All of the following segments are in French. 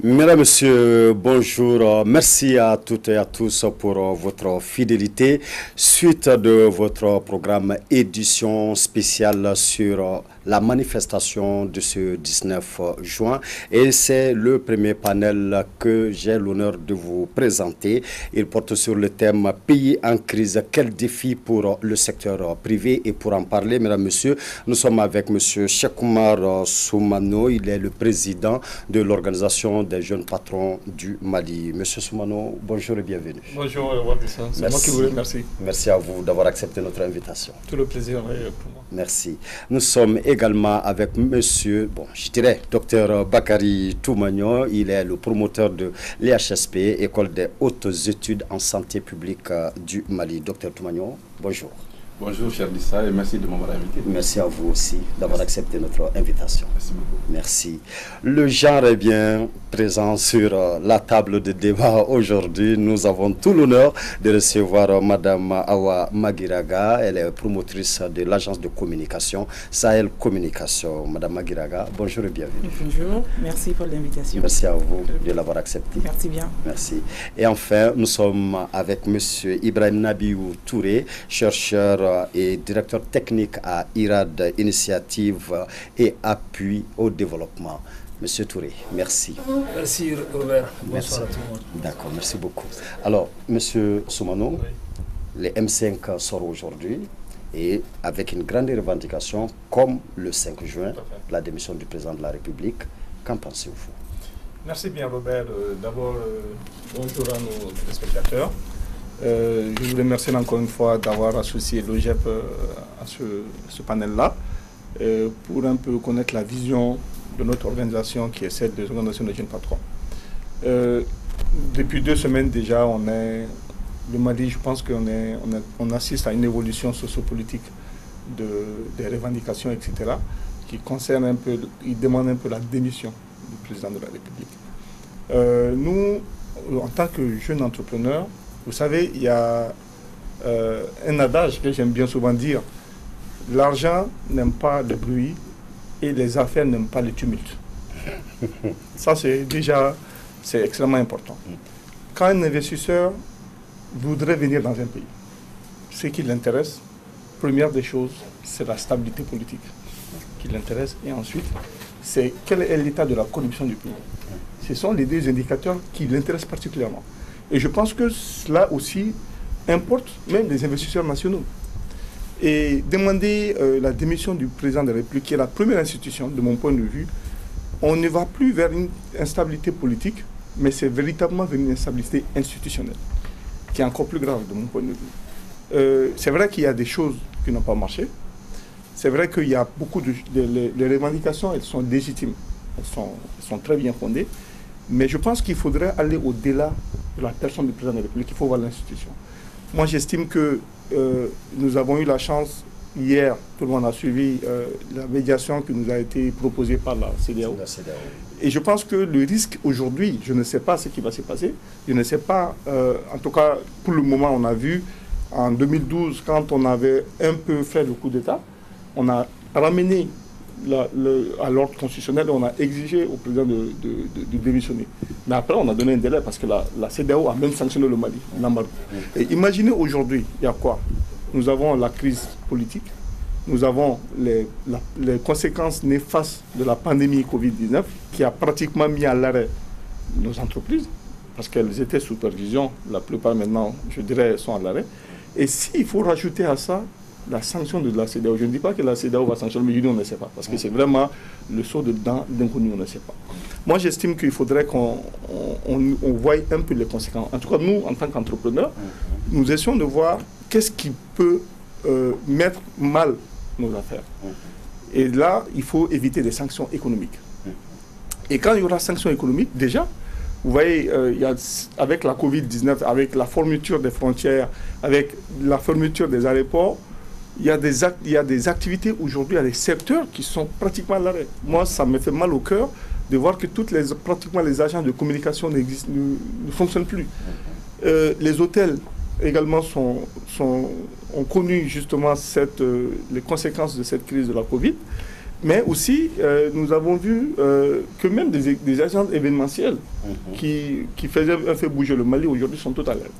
Mesdames, Messieurs, bonjour. Merci à toutes et à tous pour votre fidélité. Suite de votre programme édition spéciale sur la manifestation de ce 19 juin. Et c'est le premier panel que j'ai l'honneur de vous présenter. Il porte sur le thème Pays en crise, quels défis pour le secteur privé? Et pour en parler, mesdames, messieurs, nous sommes avec M. Cheikh Oumar Soumano. Il est le président de l'organisation des jeunes patrons du Mali. Monsieur Soumano, bonjour et bienvenue. Bonjour, c'est moi qui vous remercie. Merci à vous d'avoir accepté notre invitation. Tout le plaisir est pour moi. Merci. Nous sommes également avec monsieur, docteur Bakary Toumagnon. Il est le promoteur de l'EHSP, École des hautes études en santé publique du Mali. Docteur Toumagnon, bonjour. Bonjour, cher Lissa, et merci de m'avoir invité. Merci à vous aussi d'avoir accepté notre invitation. Merci beaucoup. Merci. Le genre est bien présent sur la table de débat aujourd'hui. Nous avons tout l'honneur de recevoir Madame Awa Magiraga. Elle est promotrice de l'agence de communication Sahel Communication. Madame Magiraga, bonjour et bienvenue. Bonjour, merci pour l'invitation. Merci à vous de l'avoir accepté. Merci bien. Merci. Et enfin, nous sommes avec Monsieur Ibrahim Nabiou Touré, chercheur et directeur technique à IRAD, Initiative et Appui au Développement. Monsieur Touré, merci. Merci Robert. Bonsoir à tout le monde. D'accord, merci beaucoup. Alors, Monsieur Soumano, les M5 sortent aujourd'hui et avec une grande revendication comme le 5 juin, la démission du président de la République. Qu'en pensez-vous? Merci bien Robert. D'abord, bonjour à nos téléspectateurs. Je vous remercie encore une fois d'avoir associé l'OGEP à ce panel-là pour un peu connaître la vision de notre organisation qui est celle des organisations de jeunes patrons. Depuis 2 semaines déjà, le Mali, je pense qu'on assiste à une évolution sociopolitique des revendications, etc., qui concerne un peu, il demande un peu la démission du président de la République. Nous, en tant que jeunes entrepreneurs, vous savez, il y a un adage que j'aime bien souvent dire, l'argent n'aime pas le bruit et les affaires n'aiment pas le tumulte. Ça, c'est extrêmement important. Quand un investisseur voudrait venir dans un pays, ce qui l'intéresse, première des choses, c'est la stabilité politique qui l'intéresse, et ensuite, c'est quel est l'état de la corruption du pays. Ce sont les 2 indicateurs qui l'intéressent particulièrement. Et je pense que cela aussi importe même les investisseurs nationaux. Et demander la démission du président de la République, qui est la première institution, de mon point de vue, on ne va plus vers une instabilité politique, mais c'est véritablement vers une instabilité institutionnelle, qui est encore plus grave de mon point de vue. C'est vrai qu'il y a des choses qui n'ont pas marché. C'est vrai qu'il y a beaucoup les revendications, elles sont légitimes, elles sont très bien fondées. Mais je pense qu'il faudrait aller au-delà de la personne du président de la République. Il faut voir l'institution. Moi, j'estime que nous avons eu la chance, hier, tout le monde a suivi la médiation qui nous a été proposée par la CEDEAO. Et je pense que le risque aujourd'hui, je ne sais pas ce qui va se passer. Je ne sais pas, en tout cas, pour le moment, on a vu, en 2012, quand on avait un peu fait le coup d'État, on a ramené à l'ordre constitutionnel, on a exigé au président de démissionner. Mais après, on a donné un délai parce que la CEDEAO a même sanctionné le Mali, l'embargo. Et imaginez aujourd'hui, il y a quoi? Nous avons la crise politique, nous avons les conséquences néfastes de la pandémie Covid-19 qui a pratiquement mis à l'arrêt nos entreprises parce qu'elles étaient sous supervision, la plupart maintenant, je dirais, sont à l'arrêt. Et s'il faut rajouter à ça la sanction de la CEDEAO. Je ne dis pas que la CEDEAO va sanctionner, mais je dis on ne sait pas. Parce que c'est vraiment le saut dedans d'inconnu, on ne sait pas. Moi, j'estime qu'il faudrait qu'on voie un peu les conséquences. En tout cas, nous, en tant qu'entrepreneurs, nous essayons de voir qu'est-ce qui peut mettre mal nos affaires. Et là, il faut éviter des sanctions économiques. Et quand il y aura sanctions économiques, déjà, vous voyez, avec la Covid-19, avec la fermeture des frontières, avec la fermeture des aéroports, il y a des activités aujourd'hui, il y a des secteurs qui sont pratiquement à l'arrêt. Moi, ça me fait mal au cœur de voir que pratiquement les agents de communication ne fonctionnent plus. Les hôtels également ont connu justement les conséquences de cette crise de la Covid. Mais aussi, nous avons vu que même des agents événementiels qui faisaient un fait bouger le Mali, aujourd'hui sont tous à l'aide.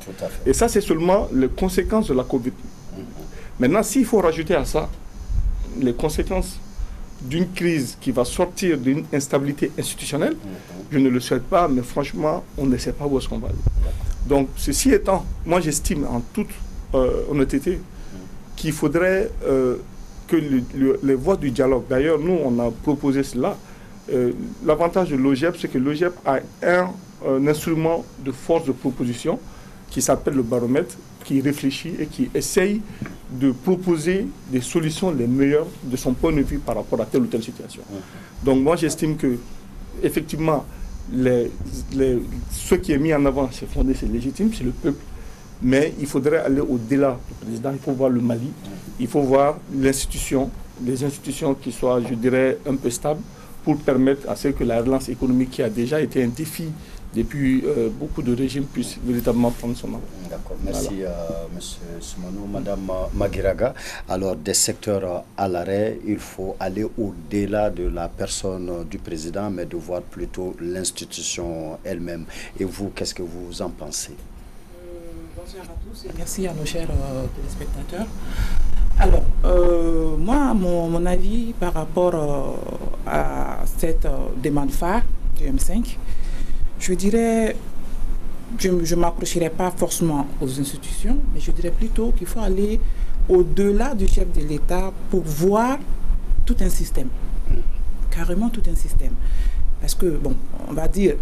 Et ça, c'est seulement les conséquences de la Covid. Maintenant, s'il faut rajouter à ça les conséquences d'une crise qui va sortir d'une instabilité institutionnelle, je ne le souhaite pas, mais franchement, on ne sait pas où est-ce qu'on va aller. Donc, ceci étant, moi j'estime en toute honnêteté qu'il faudrait que les voies du dialogue, d'ailleurs nous on a proposé cela, l'avantage de l'OGEP, c'est que l'OGEP a un instrument de force de proposition qui s'appelle le baromètre, qui réfléchit et qui essaye de proposer des solutions les meilleures de son point de vue par rapport à telle ou telle situation. Donc moi j'estime que effectivement ce qui est mis en avant, c'est fondé, c'est légitime, c'est le peuple, mais il faudrait aller au-delà du président. Il faut voir le Mali, il faut voir les institutions qui soient, je dirais, un peu stables pour permettre à ce que la relance économique qui a déjà été un défi depuis beaucoup de régimes puisse véritablement prendre son envol. D'accord, merci M. Soumanou. Madame Maguiraga, alors des secteurs à l'arrêt, il faut aller au-delà de la personne du président, mais de voir plutôt l'institution elle-même. Et vous, qu'est-ce que vous en pensez? Bonsoir à tous et merci à nos chers téléspectateurs. Alors, moi, mon avis par rapport à cette demande phare du M5, je dirais, je ne m'accrocherai pas forcément aux institutions, mais je dirais plutôt qu'il faut aller au-delà du chef de l'État pour voir tout un système, carrément tout un système. Parce que, bon, on va dire,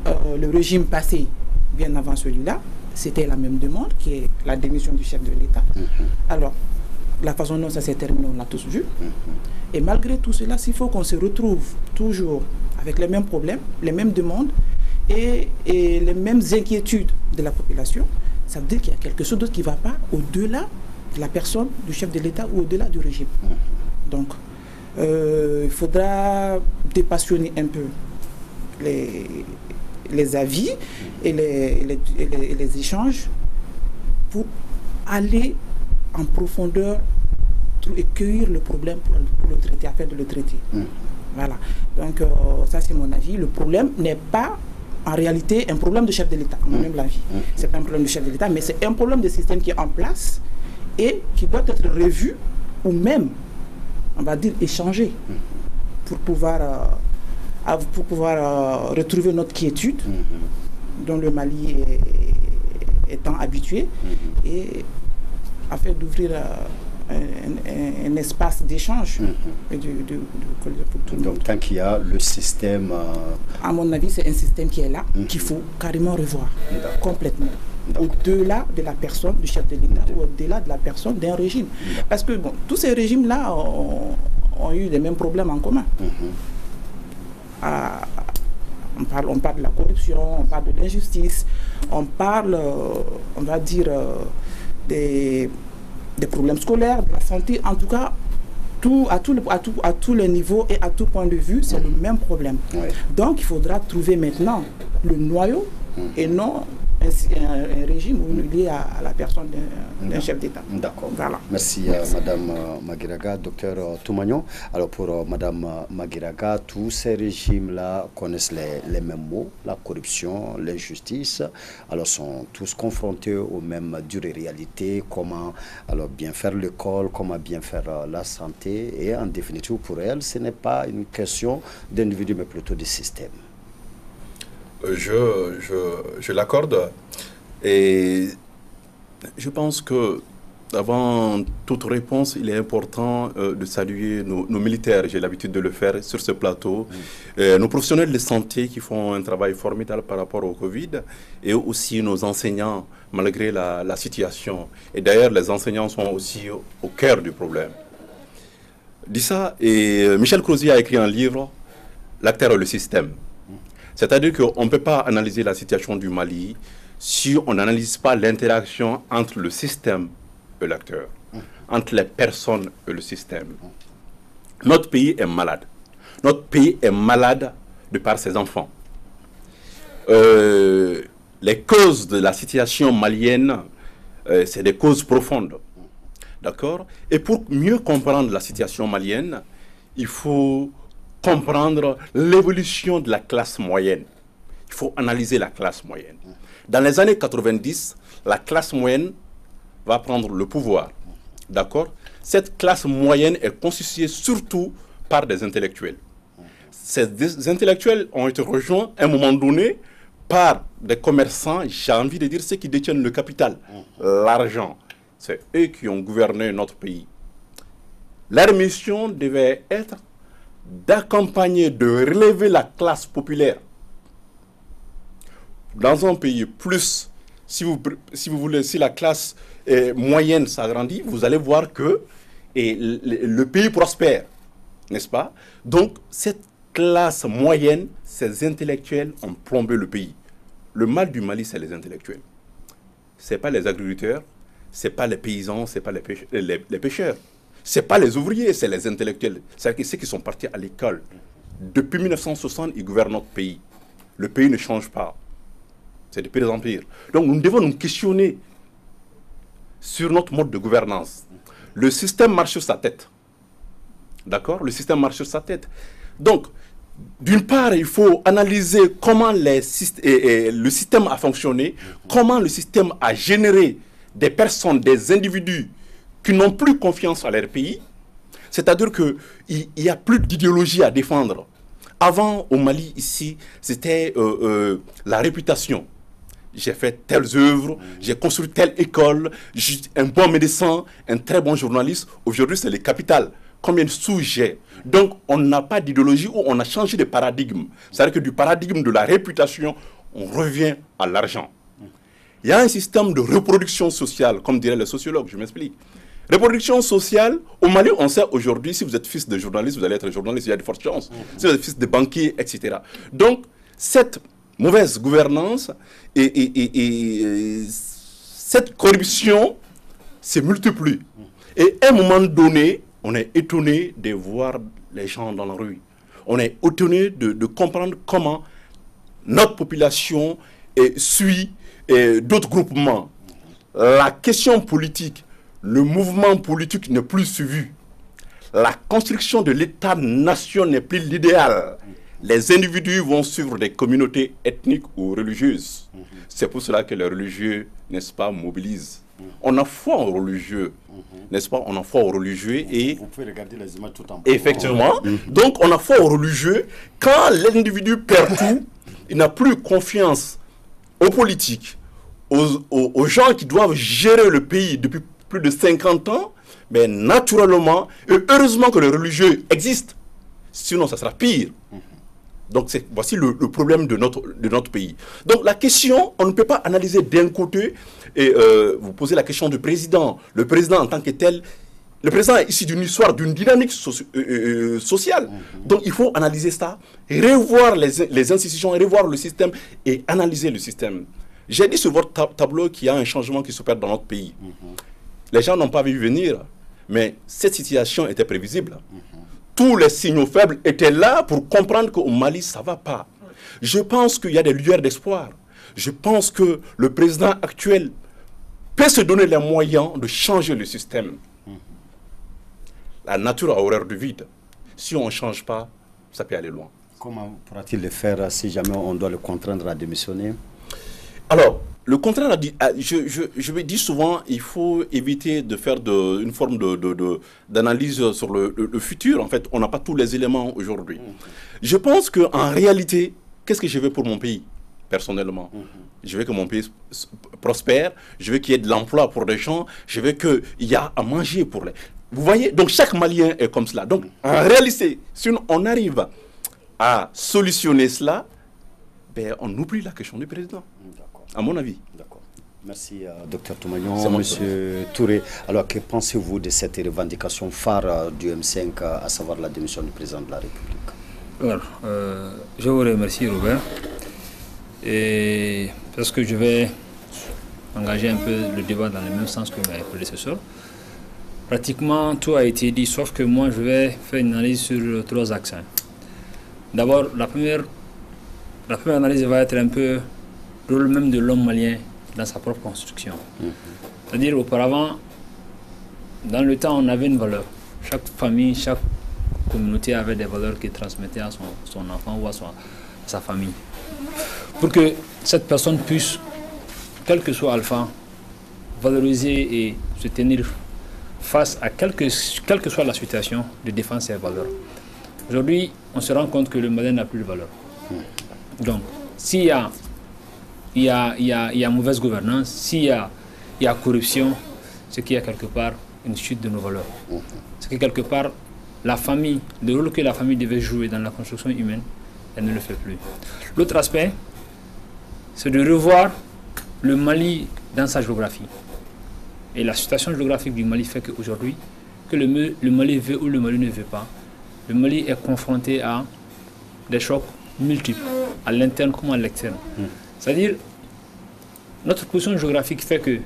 le régime passé, bien avant celui-là, c'était la même demande, qui est la démission du chef de l'État. Alors, la façon dont ça s'est terminé, on l'a tous vu. Et malgré tout cela, s'il faut qu'on se retrouve toujours avec les mêmes problèmes, les mêmes demandes, et les mêmes inquiétudes de la population, ça veut dire qu'il y a quelque chose d'autre qui ne va pas au-delà de la personne du chef de l'État ou au-delà du régime. Donc, il faudra dépassionner un peu les avis et les échanges pour aller en profondeur et cueillir le problème pour le traiter, afin de le traiter. Voilà. Donc, ça c'est mon avis. Le problème n'est pas en réalité un problème de chef de l'État, à mon humble avis. Ce n'est pas un problème de chef de l'État, mais c'est un problème de système qui est en place et qui doit être revu ou même, on va dire, échangé pour pouvoir retrouver notre quiétude dont le Mali étant habitué et afin d'ouvrir un espace d'échange pour tout le monde. Donc tant qu'il y a le système... À mon avis, c'est un système qui est là, qu'il faut carrément revoir complètement. Au-delà de la personne du chef de l'État ou au-delà de la personne d'un régime. Parce que bon, tous ces régimes-là ont eu les mêmes problèmes en commun. On parle de la corruption, on parle de l'injustice, on parle, on va dire, des problèmes scolaires, de la santé, en tout cas, à tous les niveaux et à tout point de vue, c'est le même problème. Donc, il faudra trouver maintenant le noyau et non un régime lié à la personne d'un chef d'État. D'accord. Voilà. Merci, Madame Maguiraga. Docteur Toumagnon, alors pour Madame Maguiraga, tous ces régimes-là connaissent les mêmes mots, la corruption, l'injustice, alors sont tous confrontés aux mêmes dures réalités, comment alors bien faire l'école, comment bien faire la santé, et en définitive pour elle, ce n'est pas une question d'individu, mais plutôt de système. Je l'accorde et je pense que avant toute réponse, il est important de saluer nos militaires. J'ai l'habitude de le faire sur ce plateau. Nos professionnels de santé qui font un travail formidable par rapport au Covid et aussi nos enseignants malgré la situation. Et d'ailleurs, les enseignants sont aussi au cœur du problème. Dit ça, et Michel Crozier a écrit un livre, L'acteur et le système. C'est-à-dire qu'on ne peut pas analyser la situation du Mali si on n'analyse pas l'interaction entre le système et l'acteur, entre les personnes et le système. Notre pays est malade. Notre pays est malade de par ses enfants. Les causes de la situation malienne, c'est des causes profondes. D'accord? Et pour mieux comprendre la situation malienne, il faut comprendre l'évolution de la classe moyenne. Il faut analyser la classe moyenne. Dans les années 90, la classe moyenne va prendre le pouvoir. D'accord? Cette classe moyenne est constituée surtout par des intellectuels. Ces intellectuels ont été rejoints à un moment donné par des commerçants, j'ai envie de dire ceux qui détiennent le capital, l'argent. C'est eux qui ont gouverné notre pays. Leur mission devait être d'accompagner, de relever la classe populaire. Dans un pays plus, si vous voulez, si la classe moyenne s'agrandit, vous allez voir que le pays prospère, n'est-ce pas? Donc, cette classe moyenne, ces intellectuels ont plombé le pays. Le mal du Mali, c'est les intellectuels. Ce n'est pas les agriculteurs, ce n'est pas les paysans, ce n'est pas les pêcheurs. Ce n'est pas les ouvriers, c'est les intellectuels. C'est-à-dire ceux qui sont partis à l'école. Depuis 1960, ils gouvernent notre pays. Le pays ne change pas. C'est de pire en pire. Donc nous devons nous questionner sur notre mode de gouvernance. Le système marche sur sa tête. D'accord? Le système marche sur sa tête. Donc, d'une part, il faut analyser comment le système a fonctionné, comment le système a généré des personnes, des individus qui n'ont plus confiance à leur pays. C'est-à-dire qu'il n'y a plus d'idéologie à défendre. Avant, au Mali, ici, c'était la réputation. J'ai fait telles œuvres, j'ai construit telle école, un bon médecin, un très bon journaliste. Aujourd'hui, c'est le capital. Combien de sous j'ai? Donc, on n'a pas d'idéologie où on a changé de paradigme. C'est-à-dire que du paradigme de la réputation, on revient à l'argent. Il y a un système de reproduction sociale, comme diraient les sociologues, je m'explique. Reproduction sociale, au Mali, on sait aujourd'hui, si vous êtes fils de journaliste, vous allez être journaliste, il y a de fortes chances. Si vous êtes fils de banquier, etc. Donc, cette mauvaise gouvernance et cette corruption se multiplient. Et à un moment donné, on est étonné de voir les gens dans la rue. On est étonné de comprendre comment notre population suit d'autres groupements. La question politique, le mouvement politique n'est plus suivi. La construction de l'État-nation n'est plus l'idéal. Les individus vont suivre des communautés ethniques ou religieuses. C'est pour cela que les religieux, n'est-ce pas, mobilisent. On a foi aux religieux, n'est-ce pas? On a foi aux religieux et... Vous pouvez regarder les images tout en bas. Effectivement. Donc, on a foi aux religieux. Quand l'individu perd tout, il n'a plus confiance aux politiques, aux gens qui doivent gérer le pays depuis plus de 50 ans, mais naturellement, et heureusement que les religieux existent, sinon ça sera pire. Donc voici le problème de notre pays. Donc la question, on ne peut pas analyser d'un côté, et vous posez la question du président. Le président en tant que tel, le président est issu d'une histoire, d'une dynamique sociale. Donc il faut analyser ça, revoir les institutions, revoir le système et analyser le système. J'ai dit sur votre tableau qu'il y a un changement qui s'opère dans notre pays. Les gens n'ont pas vu venir, mais cette situation était prévisible. Tous les signaux faibles étaient là pour comprendre qu'au Mali, ça ne va pas. Je pense qu'il y a des lueurs d'espoir. Je pense que le président actuel peut se donner les moyens de changer le système. La nature a horreur du vide. Si on ne change pas, ça peut aller loin. Comment pourra-t-il le faire si jamais on doit le contraindre à démissionner? Alors, le contraire, je me dis souvent, il faut éviter de faire une forme d'analyse sur le futur. En fait, on n'a pas tous les éléments aujourd'hui. Je pense qu'en réalité, qu'est-ce que je veux pour mon pays, personnellement? Je veux que mon pays prospère, je veux qu'il y ait de l'emploi pour les gens, je veux qu'il y ait à manger pour les... Vous voyez, donc chaque Malien est comme cela. Donc, en réalité, si on arrive à solutionner cela, ben, on oublie la question du président. À mon avis. D'accord. Merci, Dr Toumagnon. Monsieur Touré, alors que pensez-vous de cette revendication phare du M5, à savoir la démission du président de la République? Alors, je vous remercie, Robert, et parce que je vais engager un peu le débat dans le même sens que mes prédécesseurs. Pratiquement tout a été dit, sauf que moi je vais faire une analyse sur 3 axes. D'abord, la première analyse va être un peu le rôle même de l'homme malien dans sa propre construction. C'est-à-dire, auparavant, dans le temps, on avait une valeur. Chaque famille, chaque communauté avec des valeurs qu'il transmettait à son enfant ou à sa famille. Pour que cette personne puisse, quel que soit Alpha, valoriser et se tenir face à quelle que soit la situation, de défendre ses valeurs. Aujourd'hui, on se rend compte que le Mali n'a plus de valeur. Donc, s'il y a mauvaise gouvernance, s'il y a corruption, c'est qu'il y a quelque part une chute de nos valeurs. C'est que quelque part, la famille, le rôle que la famille devait jouer dans la construction humaine, elle ne le fait plus. L'autre aspect, c'est de revoir le Mali dans sa géographie. Et la situation géographique du Mali fait qu'aujourd'hui, que le Mali veut ou le Mali ne veut pas, le Mali est confronté à des chocs multiples, à l'interne comme à l'externe. C'est-à-dire, notre position géographique fait que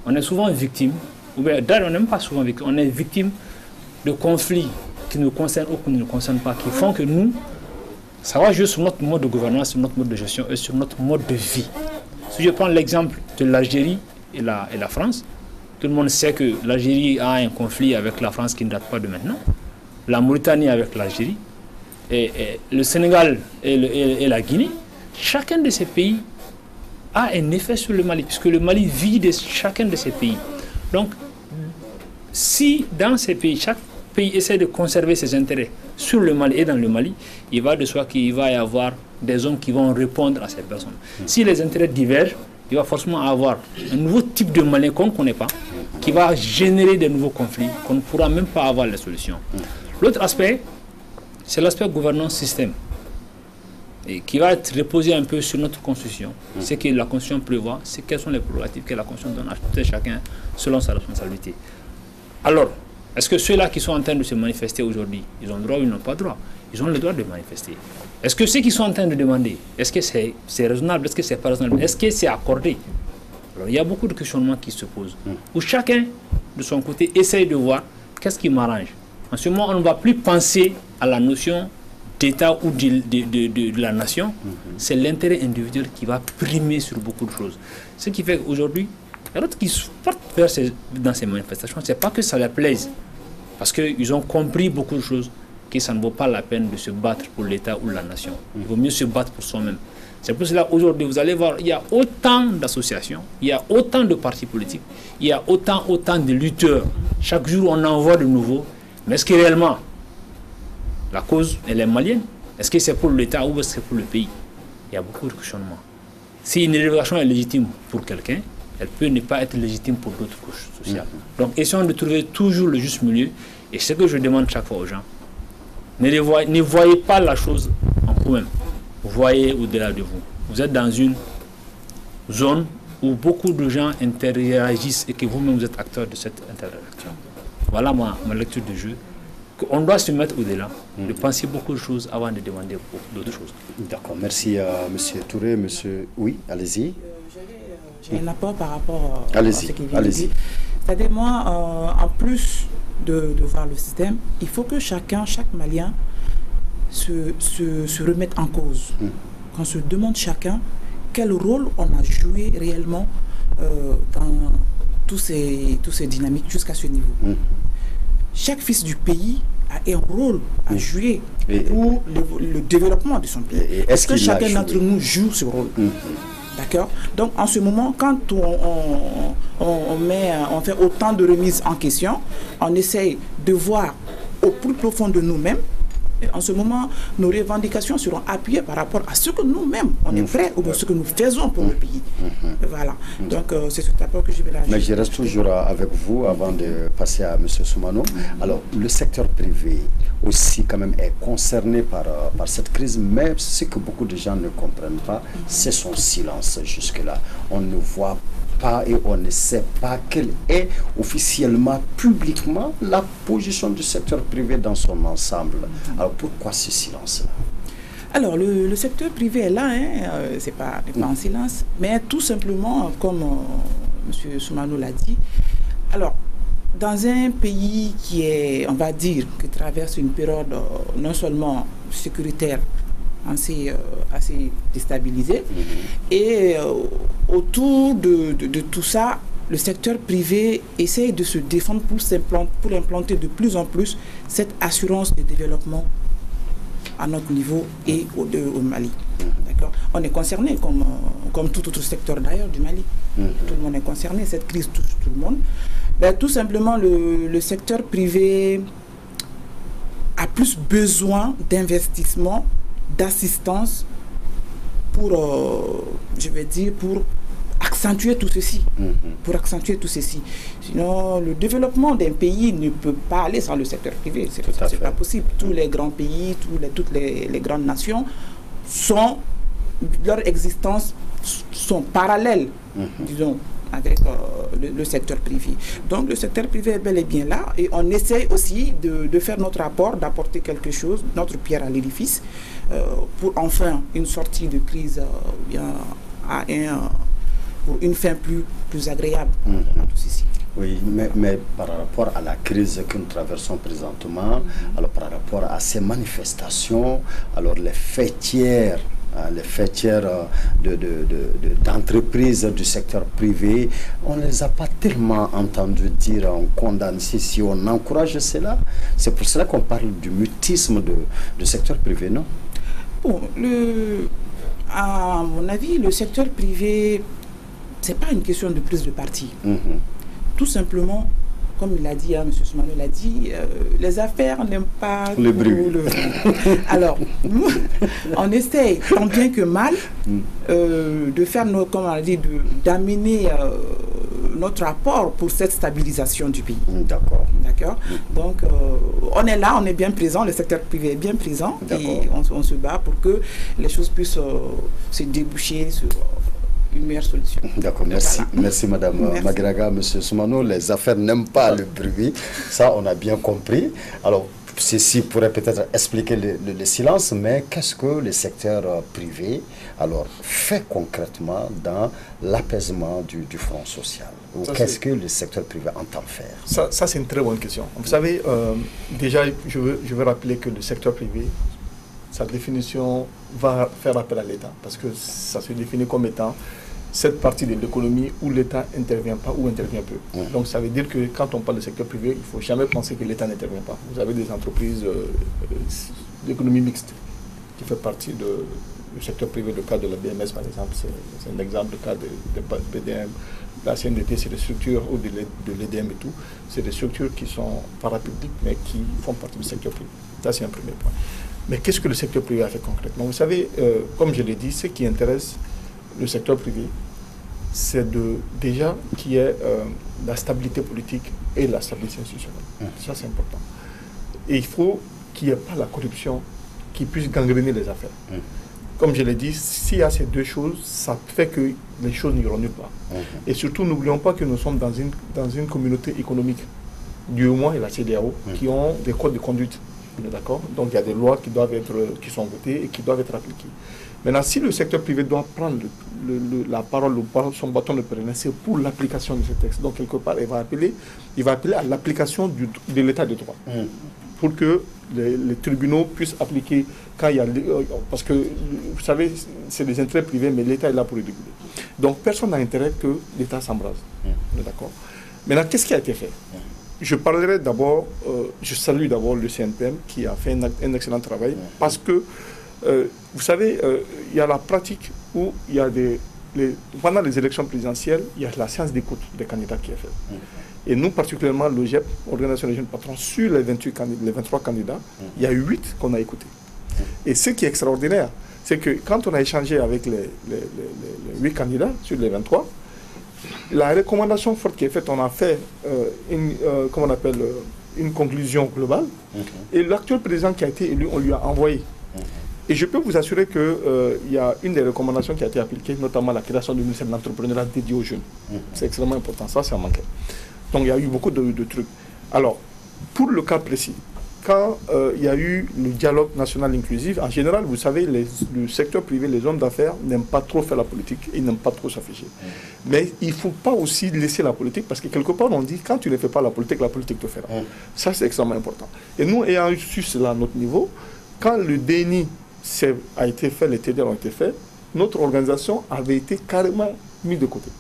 on est souvent victime, ou bien d'ailleurs on n'est même pas souvent victime, on est victime de conflits qui nous concernent ou qui ne nous concernent pas, qui font que nous, ça va jouer sur notre mode de gouvernance, sur notre mode de gestion et sur notre mode de vie. Si je prends l'exemple de l'Algérie et la France, tout le monde sait que l'Algérie a un conflit avec la France qui ne date pas de maintenant, la Mauritanie avec l'Algérie, et le Sénégal et la Guinée. Chacun de ces pays a un effet sur le Mali, puisque le Mali vit de chacun de ces pays. Donc, si dans ces pays, chaque pays essaie de conserver ses intérêts sur le Mali et dans le Mali, il va de soi qu'il va y avoir des hommes qui vont répondre à ces personnes. Si les intérêts divergent, il va forcément avoir un nouveau type de Malien qu'on ne connaît pas, qui va générer de nouveaux conflits, qu'on ne pourra même pas avoir les solutions. L'autre aspect, c'est l'aspect gouvernance système, et qui va être reposé un peu sur notre constitution. Ce que la constitution prévoit, c'est quelles sont les prérogatives que la constitution donne à tout et chacun selon sa responsabilité. Alors, est-ce que ceux-là qui sont en train de se manifester aujourd'hui, ils ont le droit ou ils n'ont pas le droit? Ils ont le droit de manifester. Est-ce que ceux qui sont en train de demander, est-ce que c'est raisonnable, est-ce que c'est pas raisonnable, est-ce que c'est accordé? Alors, il y a beaucoup de questionnements qui se posent, où chacun, de son côté, essaye de voir qu'est-ce qui m'arrange. En ce moment, on ne va plus penser à la notion d'État ou de la nation. C'est l'intérêt individuel qui va primer sur beaucoup de choses. Ce qui fait qu'aujourd'hui, les autres qui partent dans ces manifestations, ce n'est pas que ça leur plaise, parce qu'ils ont compris beaucoup de choses, que ça ne vaut pas la peine de se battre pour l'État ou la nation. Il vaut mieux se battre pour soi-même. C'est pour cela aujourd'hui, vous allez voir, il y a autant d'associations, il y a autant de partis politiques, il y a autant de lutteurs. Chaque jour, on en voit de nouveaux. Mais est-ce que réellement, la cause, elle est malienne? Est-ce que c'est pour l'État ou est-ce que c'est pour le pays? Il y a beaucoup de questionnements. Si une revendication est légitime pour quelqu'un, elle peut ne pas être légitime pour d'autres couches sociales. Donc, essayons de trouver toujours le juste milieu. Et ce que je demande chaque fois aux gens, ne voyez pas la chose en vous-même. Voyez au-delà de vous. Vous êtes dans une zone où beaucoup de gens interagissent et que vous-même vous êtes acteur de cette interaction. Voilà ma lecture du jeu. On doit se mettre au-delà, de penser beaucoup de choses avant de demander d'autres choses. D'accord, merci M. Touré. Monsieur... Oui, allez-y. J'ai un apport par rapport à ce qui vient de dire. C'est-à-dire, moi, en plus de voir le système, il faut que chaque Malien se remette en cause. Qu'on se demande chacun quel rôle on a joué réellement dans tous ces dynamiques jusqu'à ce niveau. Chaque fils du pays a un rôle à jouer pour le développement de son pays. Est-ce que chacun d'entre nous joue ce rôle? D'accord? Donc, en ce moment, quand on fait autant de remises en question, on essaye de voir au plus profond de nous-mêmes. Et en ce moment, nos revendications seront appuyées par rapport à ce que nous-mêmes, on est prêts, ou ce que nous faisons pour le pays. Voilà. Donc, c'est cet apport que je vais rajouter. Mais je reste toujours avec vous avant de passer à M. Soumano. Alors, le secteur privé aussi, quand même, est concerné par cette crise, mais ce que beaucoup de gens ne comprennent pas, c'est son silence jusque-là. On ne voit pas et on ne sait pas quelle est officiellement, publiquement, la position du secteur privé dans son ensemble. Alors pourquoi ce silence-là? Alors le secteur privé est là, c'est pas en silence, mais tout simplement, comme M. Soumano l'a dit, alors dans un pays qui est, on va dire, qui traverse une période non seulement sécuritaire, assez déstabilisé. Et autour de tout ça, le secteur privé essaye de se défendre pour implanter de plus en plus cette assurance de développement à notre niveau et au Mali. D'accord. On est concerné comme tout autre secteur d'ailleurs du Mali. Tout le monde est concerné, cette crise touche tout le monde. Ben, tout simplement, le secteur privé a plus besoin d'investissement, d'assistance pour, je vais dire, pour accentuer tout ceci. Pour accentuer tout ceci. Sinon, le développement d'un pays ne peut pas aller sans le secteur privé. C'est pas possible. Tous les grands pays, toutes les grandes nations leur existence sont parallèles, disons, avec le secteur privé. Donc le secteur privé est bel et bien là et on essaie aussi de faire notre apport, d'apporter quelque chose, notre pierre à l'édifice pour enfin une sortie de crise pour une fin plus agréable à tous ici. Oui, mais par rapport à la crise que nous traversons présentement, alors par rapport à ces manifestations, alors les fêtières d'entreprises du secteur privé, on ne les a pas tellement entendus dire on condamne si on encourage cela. C'est pour cela qu'on parle du mutisme du secteur privé, non? Bon, à mon avis, le secteur privé, c'est pas une question de prise de parti. Tout simplement, comme il l'a dit, M. Soumano l'a dit, les affaires n'aiment pas le bruit. Alors, nous, on essaye, tant bien que mal, de faire, comme on a dit, d'amener notre apport pour cette stabilisation du pays. D'accord. Donc, on est là, on est bien présent, le secteur privé est bien présent et on se bat pour que les choses puissent se déboucher sur une meilleure solution. D'accord, merci. Voilà. Merci Madame Magraga, Monsieur Soumano. Les affaires n'aiment pas le bruit, ça on a bien compris. Alors, ceci pourrait peut-être expliquer le silence, mais qu'est-ce que le secteur privé alors fait concrètement dans l'apaisement du front social? Ou qu'est-ce que le secteur privé entend faire? Ça c'est une très bonne question. Vous savez, déjà je veux rappeler que le secteur privé, sa définition va faire appel à l'État, parce que ça se définit comme étant cette partie de l'économie où l'État n'intervient pas ou intervient peu. Donc ça veut dire que quand on parle de secteur privé, il ne faut jamais penser que l'État n'intervient pas. Vous avez des entreprises d'économie mixte qui fait partie du secteur privé. Le cas de la BMS par exemple, c'est un exemple. Le cas de BDM, la CNDT, c'est des structures, ou de l'EDM et tout, c'est des structures qui sont parapubliques mais qui font partie du secteur privé. Ça c'est un premier point. Mais qu'est-ce que le secteur privé a fait concrètement? Vous savez, comme je l'ai dit, ce qui intéresse le secteur privé, c'est déjà qu'il y ait la stabilité politique et la stabilité institutionnelle. Ça, c'est important. Et il faut qu'il n'y ait pas la corruption qui puisse gangréner les affaires. Comme je l'ai dit, s'il y a ces deux choses, ça fait que les choses n'iront nulle part. Et surtout, n'oublions pas que nous sommes dans une communauté économique, du moins et la CEDEAO, qui ont des codes de conduite. D'accord? Donc il y a des lois qui sont votées et qui doivent être appliquées. Maintenant, si le secteur privé doit prendre la parole, son bâton de pèlerin, c'est pour l'application de ce texte. Donc quelque part, il va appeler à l'application de l'état de droit. Pour que les tribunaux puissent appliquer quand il y a... Parce que, vous savez, c'est des intérêts privés, mais l'État est là pour les réguler. Donc personne n'a intérêt que l'État s'embrase. D'accord? Maintenant, qu'est-ce qui a été fait? Je parlerai d'abord, je salue d'abord le CNPM qui a fait un excellent travail parce que, vous savez, il y a la pratique où il y a pendant les élections présidentielles, il y a la séance d'écoute des candidats qui est faite. Et nous, particulièrement, l'OGEP, Organisation des jeunes patrons, sur les 23 candidats, il y a 8 qu'on a écoutés. Et ce qui est extraordinaire, c'est que quand on a échangé avec les 8 candidats sur les 23, la recommandation forte qui est faite, on a fait une conclusion globale. Et l'actuel président qui a été élu, on lui a envoyé. Et je peux vous assurer qu'il y a une des recommandations qui a été appliquée, notamment la création du ministère de l'entrepreneuriat dédié aux jeunes. C'est extrêmement important, ça manquait. Donc il y a eu beaucoup de trucs. Alors, pour le cas précis, quand il y a eu le dialogue national inclusif, en général, vous savez, le secteur privé, les hommes d'affaires n'aiment pas trop faire la politique, ils n'aiment pas trop s'afficher. Mais il ne faut pas aussi laisser la politique, parce que quelque part, on dit, quand tu ne fais pas la politique te fera. Ça, c'est extrêmement important. Et nous, ayant su cela à notre niveau, quand le déni a été fait, les TDR ont été faits, notre organisation avait été carrément mise de côté.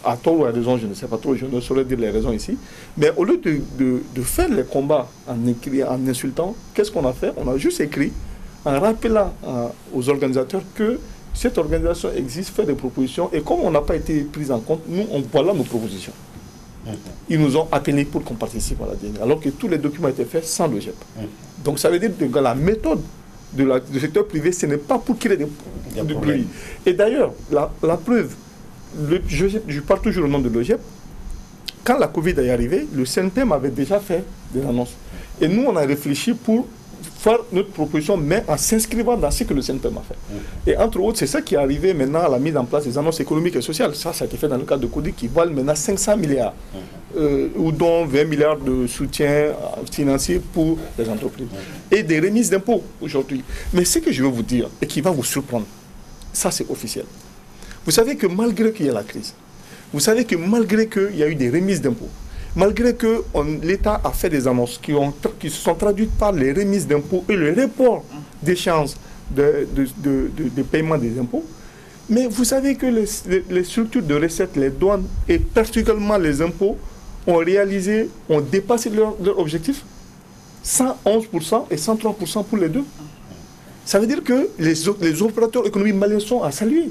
à tort ou à raison, je ne sais pas trop, je ne saurais dire les raisons ici. Mais au lieu de faire les combats en insultant, qu'est-ce qu'on a fait? On a juste écrit en rappelant aux organisateurs que cette organisation existe, fait des propositions, et comme on n'a pas été pris en compte, nous, voilà nos propositions. Ils nous ont appelés pour qu'on participe à la dernière, alors que tous les documents étaient faits sans le GEP. Donc ça veut dire que la méthode du secteur privé, ce n'est pas pour créer des bruit. Et d'ailleurs, la preuve, je parle toujours au nom de l'OGEP, quand la Covid est arrivée, le CNTM avait déjà fait des annonces. Et nous, on a réfléchi pour faire notre proposition, mais en s'inscrivant dans ce que le CNTM a fait. Et entre autres, c'est ça qui est arrivé maintenant à la mise en place des annonces économiques et sociales. Ça a été fait dans le cadre de CODI qui valent maintenant 500 milliards, ou dont 20 milliards de soutien financier pour les entreprises. Et des remises d'impôts aujourd'hui. Mais ce que je veux vous dire, et qui va vous surprendre, ça c'est officiel. Vous savez que malgré qu'il y ait la crise, vous savez que malgré qu'il y a eu des remises d'impôts, malgré que l'État a fait des annonces qui se sont traduites par les remises d'impôts et le report d'échéance de paiement des impôts, mais vous savez que les structures de recettes, les douanes et particulièrement les impôts ont dépassé leur objectif, 111% et 103% pour les deux. Ça veut dire que les opérateurs économiques maliens sont à saluer.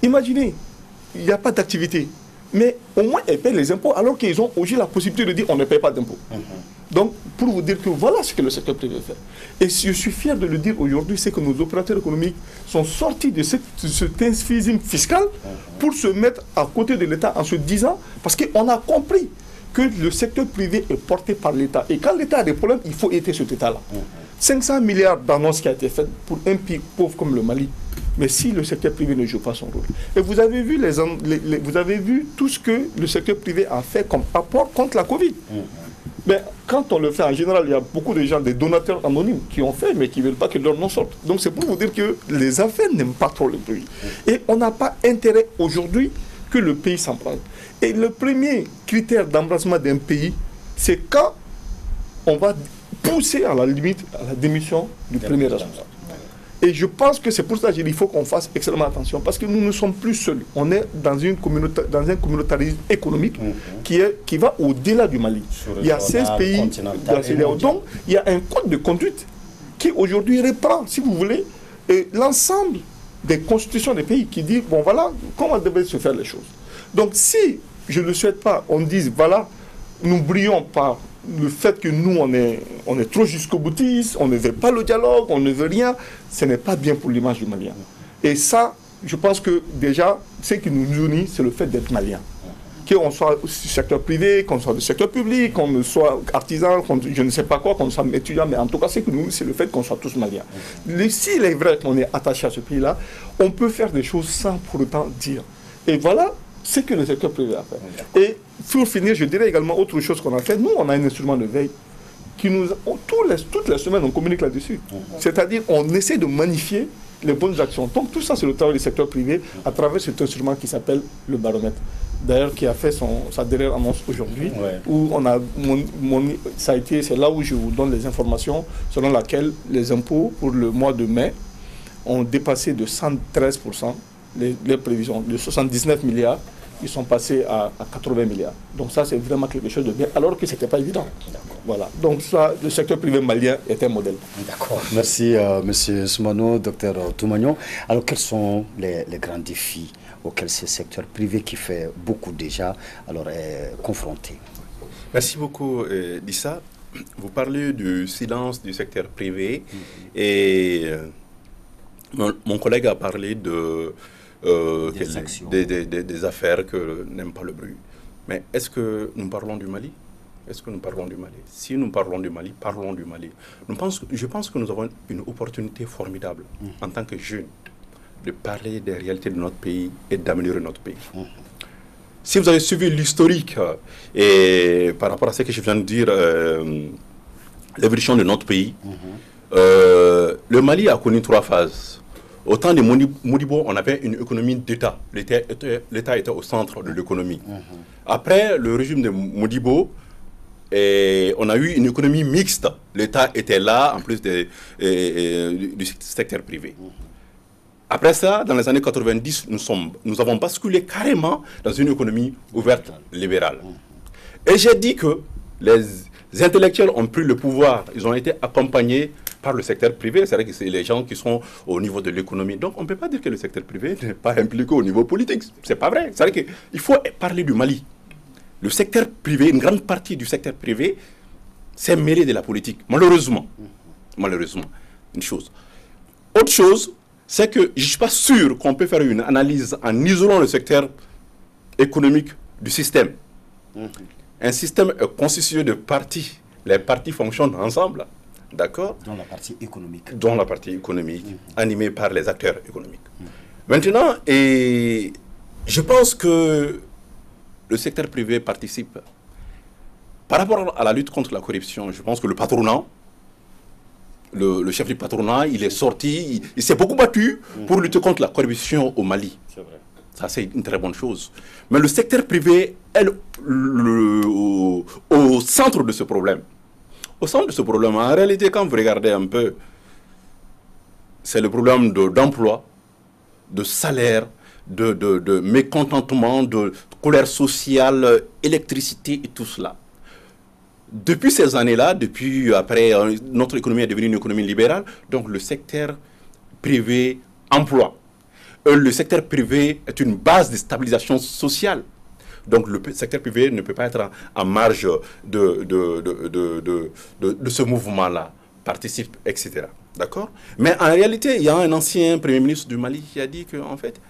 Imaginez, il n'y a pas d'activité. Mais au moins, ils paient les impôts alors qu'ils ont aussi la possibilité de dire on ne paye pas d'impôts. Donc, pour vous dire que voilà ce que le secteur privé fait. Et je suis fier de le dire aujourd'hui, c'est que nos opérateurs économiques sont sortis de cet infisme fiscal pour se mettre à côté de l'État en se disant, parce qu'on a compris que le secteur privé est porté par l'État. Et quand l'État a des problèmes, il faut aider cet État-là. 500 milliards d'annonces qui a été faites pour un pays pauvre comme le Mali. Mais si le secteur privé ne joue pas son rôle. Et vous avez vu, vous avez vu tout ce que le secteur privé a fait comme apport contre la Covid. Mais quand on le fait, en général, il y a beaucoup de gens, des donateurs anonymes qui ont fait, mais qui ne veulent pas que leur nom sorte. Donc c'est pour vous dire que les affaires n'aiment pas trop le bruit. Et on n'a pas intérêt aujourd'hui que le pays s'en prenne. Et le premier critère d'embrassement d'un pays, c'est quand on va pousser à la limite à la démission du premier responsable. Et je pense que c'est pour ça qu'il faut qu'on fasse extrêmement attention, parce que nous ne sommes plus seuls. On est dans un communautarisme économique qui va au-delà du Mali. Il y a 16 pays donc il y a un code de conduite qui aujourd'hui reprend, si vous voulez, l'ensemble des constitutions des pays qui dit, bon voilà, comment devraient se faire les choses. Donc si je ne souhaite pas, on dise, voilà, nous brillons par le fait que nous, on est trop jusqu'au boutiste, on ne veut pas le dialogue, on ne veut rien, ce n'est pas bien pour l'image du Malien. Et ça, je pense que déjà, ce qui nous unit, c'est le fait d'être Malien. Qu'on soit du secteur privé, qu'on soit du secteur public, qu'on soit artisan, je ne sais pas quoi, qu'on soit étudiant, mais en tout cas, ce qui nous unit, c'est le fait qu'on soit tous Maliens. S'il est vrai qu'on est attaché à ce pays-là, on peut faire des choses sans pour autant dire. Et voilà ce que le secteur privé a fait. Et pour finir, je dirais également autre chose qu'on a fait. Nous, on a un instrument de veille qui nous... Toutes les semaines, on communique là-dessus. C'est-à-dire, on essaie de magnifier les bonnes actions. Donc, tout ça, c'est le travail du secteur privé à travers cet instrument qui s'appelle le baromètre. D'ailleurs, qui a fait sa dernière annonce aujourd'hui, où on a... c'est là où je vous donne les informations selon lesquelles les impôts pour le mois de mai ont dépassé de 113% les prévisions. De 79 milliards, ils sont passés à 80 milliards. Donc ça, c'est vraiment quelque chose de bien, alors que ce n'était pas évident. Voilà. Donc ça, le secteur privé malien est un modèle. D'accord. Merci, M. Soumano, Dr Toumagnon. Alors, quels sont les grands défis auxquels ce secteur privé, qui fait beaucoup déjà, alors est confronté? Merci beaucoup, Dissa. Vous parlez du silence du secteur privé et mon collègue a parlé des affaires que n'aime pas le bruit. Mais est-ce que nous parlons du Mali? Est-ce que nous parlons du Mali? Si nous parlons du Mali, parlons du Mali. Je pense que nous avons une opportunité formidable en tant que jeunes de parler des réalités de notre pays et d'améliorer notre pays. Si vous avez suivi l'historique et par rapport à ce que je viens de dire, l'évolution de notre pays, le Mali a connu 3 phases. Au temps de Modibo, on avait une économie d'État. L'État était au centre de l'économie. Après le régime de Modibo, on a eu une économie mixte. L'État était là, en plus du secteur privé. Après ça, dans les années 90, nous avons basculé carrément dans une économie ouverte, libérale. Et j'ai dit que les intellectuels ont pris le pouvoir, ils ont été accompagnés par le secteur privé, c'est-à-dire que c'est les gens qui sont au niveau de l'économie. Donc on ne peut pas dire que le secteur privé n'est pas impliqué au niveau politique, c'est pas vrai. C'est-à-dire qu'il faut parler du Mali. Le secteur privé, une grande partie du secteur privé s'est mêlé de la politique, malheureusement. Malheureusement, une chose. Autre chose, c'est que je ne suis pas sûr qu'on peut faire une analyse en isolant le secteur économique du système. Un système est constitué de parties. Les parties fonctionnent ensemble. D'accord? Dans la partie économique. Dans la partie économique, animée par les acteurs économiques. Maintenant, et je pense que le secteur privé participe. Par rapport à la lutte contre la corruption, je pense que le patronat, le chef du patronat, il est sorti, il s'est beaucoup battu pour lutter contre la corruption au Mali. C'est vrai. Ça, c'est une très bonne chose. Mais le secteur privé est au centre de ce problème. Au centre de ce problème, en réalité, quand vous regardez un peu, c'est le problème d'emploi, de salaire, de mécontentement, de colère sociale, électricité et tout cela. Depuis ces années-là, depuis après, notre économie est devenue une économie libérale, donc le secteur privé emploie. Le secteur privé est une base de stabilisation sociale. Donc le secteur privé ne peut pas être en marge de ce mouvement-là, participe, etc. D'accord? Mais en réalité, il y a un ancien Premier ministre du Mali qui a dit qu'en fait,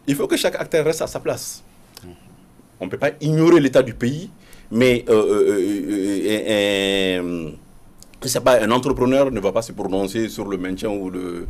il faut que chaque acteur reste à sa place. On ne peut pas ignorer l'état du pays, mais c'est pas, un entrepreneur ne va pas se prononcer sur le maintien ou du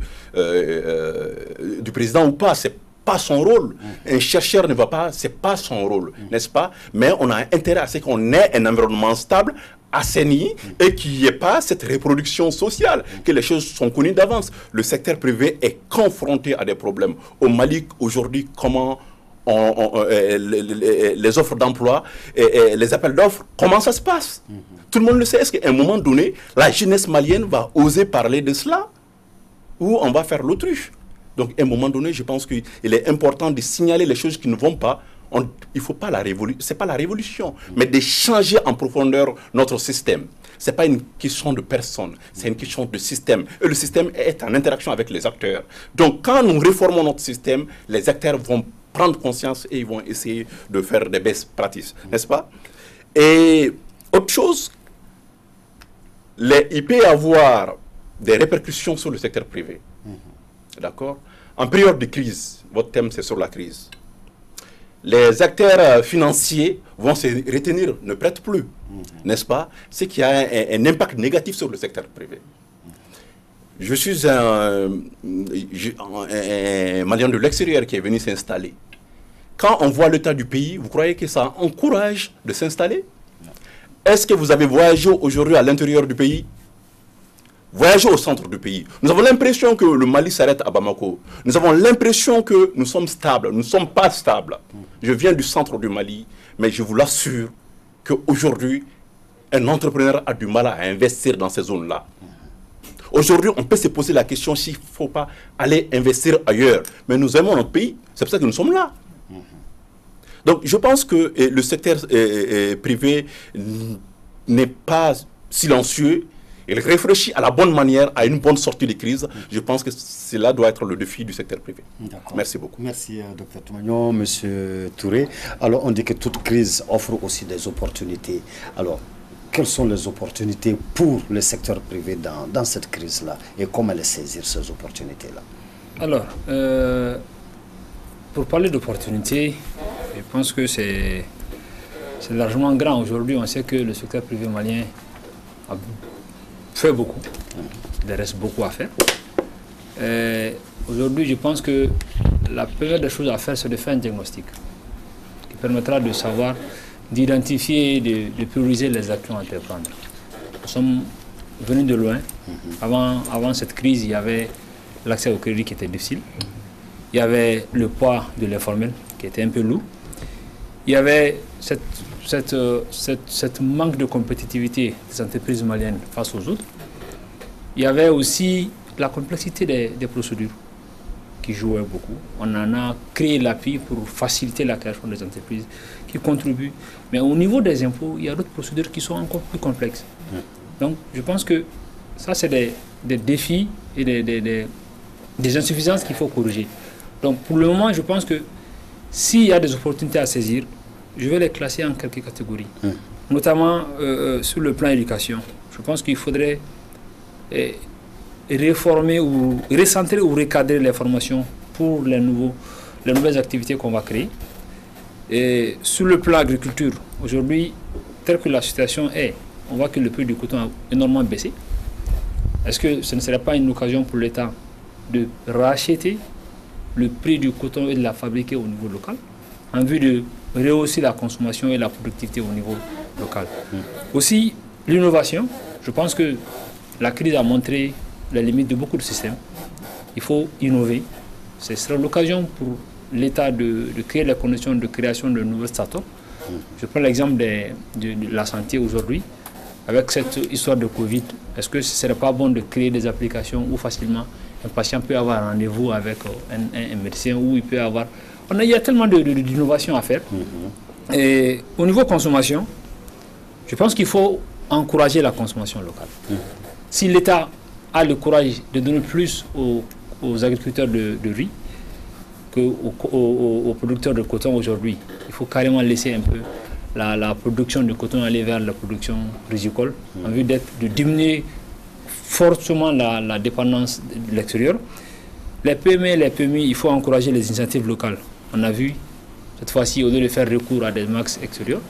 président ou pas. C'est pas son rôle. Un chercheur ne va pas, c'est pas son rôle, n'est-ce pas? Mais on a intérêt à ce qu'on ait un environnement stable, assaini, et qu'il n'y ait pas cette reproduction sociale, que les choses sont connues d'avance. Le secteur privé est confronté à des problèmes. Au Mali, aujourd'hui, comment les offres d'emploi, les appels d'offres, comment ça se passe? Tout le monde le sait. Est-ce qu'à un moment donné, la jeunesse malienne va oser parler de cela? Ou on va faire l'autruche? Donc, à un moment donné, je pense qu'il est important de signaler les choses qui ne vont pas. Il ne faut pas la révolution, c'est pas la révolution, mais de changer en profondeur notre système. Ce n'est pas une question de personne, c'est une question de système. Et le système est en interaction avec les acteurs. Donc, quand nous réformons notre système, les acteurs vont prendre conscience et ils vont essayer de faire des best practices, n'est-ce pas? Et autre chose, il peut y avoir des répercussions sur le secteur privé. D'accord? En période de crise, votre thème c'est sur la crise. Les acteurs financiers vont se retenir, ne prêtent plus, n'est-ce pas? Ce qui a un impact négatif sur le secteur privé. Je suis un Malien de l'extérieur qui est venu s'installer. Quand on voit l'état du pays, vous croyez que ça encourage de s'installer? Est-ce que vous avez voyagé aujourd'hui à l'intérieur du pays? Voyager au centre du pays. Nous avons l'impression que le Mali s'arrête à Bamako. Nous avons l'impression que nous sommes stables. Nous ne sommes pas stables. Je viens du centre du Mali, mais je vous l'assure qu'aujourd'hui, un entrepreneur a du mal à investir dans ces zones-là. Aujourd'hui, on peut se poser la question s'il ne faut pas aller investir ailleurs. Mais nous aimons notre pays. C'est pour ça que nous sommes là. Donc, je pense que le secteur privé n'est pas silencieux. Il réfléchit à la bonne manière, à une bonne sortie de crise. Je pense que cela doit être le défi du secteur privé. Merci beaucoup. Merci, Dr Toumagnon, Monsieur Touré. Alors, on dit que toute crise offre aussi des opportunités. Alors, quelles sont les opportunités pour le secteur privé dans cette crise-là et comment les saisir, ces opportunités-là? Alors, pour parler d'opportunités, je pense que c'est largement grand. Aujourd'hui, on sait que le secteur privé malien a fait beaucoup, il reste beaucoup à faire. Aujourd'hui, je pense que la première des choses à faire, c'est de faire un diagnostic qui permettra de savoir, d'identifier et de prioriser les actions à entreprendre. Nous sommes venus de loin. Avant cette crise, il y avait l'accès au crédit qui était difficile. Il y avait le poids de l'informel qui était un peu lourd. Il y avait cette manque de compétitivité des entreprises maliennes face aux autres. Il y avait aussi la complexité des procédures qui jouait beaucoup. On en a créé l'appui pour faciliter la création des entreprises qui contribuent. Mais au niveau des impôts, il y a d'autres procédures qui sont encore plus complexes. Donc, je pense que ça, c'est des défis et des insuffisances qu'il faut corriger. Donc, pour le moment, je pense que s'il y a des opportunités à saisir, je vais les classer en quelques catégories. Notamment sur le plan éducation. Je pense qu'il faudrait réformer ou recentrer ou recadrer les formations pour les nouvelles activités qu'on va créer. Et sur le plan agriculture, aujourd'hui, telle que la situation est, on voit que le prix du coton a énormément baissé. Est-ce que ce ne serait pas une occasion pour l'État de racheter le prix du coton et de la fabriquer au niveau local en vue de rehausser la consommation et la productivité au niveau local? Aussi, l'innovation. Je pense que la crise a montré les limites de beaucoup de systèmes. Il faut innover. Ce sera l'occasion pour l'État de créer les conditions de création de nouvelles startups. Je prends l'exemple de la santé aujourd'hui. Avec cette histoire de Covid, est-ce que ce ne serait pas bon de créer des applications où facilement un patient peut avoir un rendez-vous avec un médecin, où il peut avoir... Il y a tellement d'innovations à faire. Et au niveau consommation, je pense qu'il faut encourager la consommation locale. Si l'État a le courage de donner plus aux agriculteurs de riz qu'aux producteurs de coton aujourd'hui, il faut carrément laisser un peu la production de coton aller vers la production rizicole en vue de diminuer fortement la dépendance de l'extérieur. Les PME et les PMI, il faut encourager les initiatives locales. On a vu, cette fois-ci, au lieu de faire recours à des max extérieurs,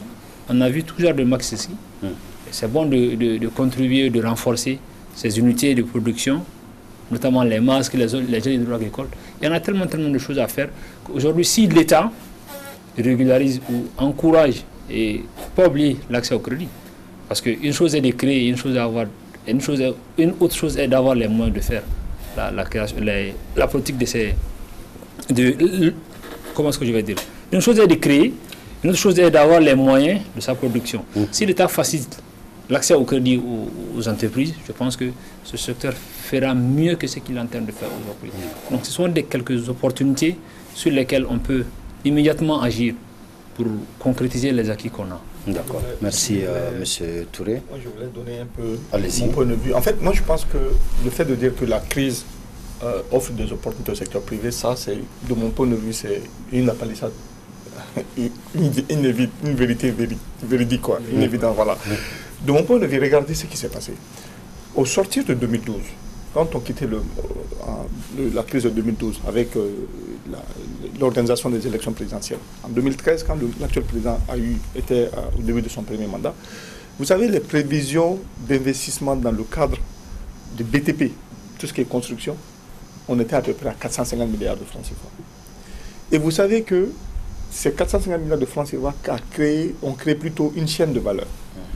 on a vu tout genre de max ici. C'est bon de contribuer, de renforcer ces unités de production, notamment les masques, les gels hydroagricoles. Il y en a tellement de choses à faire qu'aujourd'hui, si l'État régularise ou encourage, et pas oublier l'accès au crédit, parce qu'une chose est de créer, une autre chose est d'avoir les moyens de faire la politique de ces... comment est-ce que je vais dire? Une chose est de créer, une autre chose est d'avoir les moyens de sa production. Si l'État facilite l'accès au crédit aux entreprises, je pense que ce secteur fera mieux que ce qu'il est en train de faire aujourd'hui. Donc ce sont quelques opportunités sur lesquelles on peut immédiatement agir pour concrétiser les acquis qu'on a. D'accord. Merci, M. Touré. Moi, je voulais donner un peu mon point de vue. En fait, moi, je pense que le fait de dire que la crise offre des opportunités au secteur privé, ça, c'est, de mon point de vue, c'est une palissade, une vérité véridique, quoi, une évidence, voilà. De mon point de vue, regardez ce qui s'est passé. Au sortir de 2012, quand on quittait la crise de 2012 avec l'organisation des élections présidentielles, en 2013, quand l'actuel président était au début de son premier mandat, vous savez, les prévisions d'investissement dans le cadre du BTP, tout ce qui est construction, on était à peu près à 450 milliards de francs CFA. Et vous savez que ces 450 milliards de francs CFA ont créé plutôt une chaîne de valeur.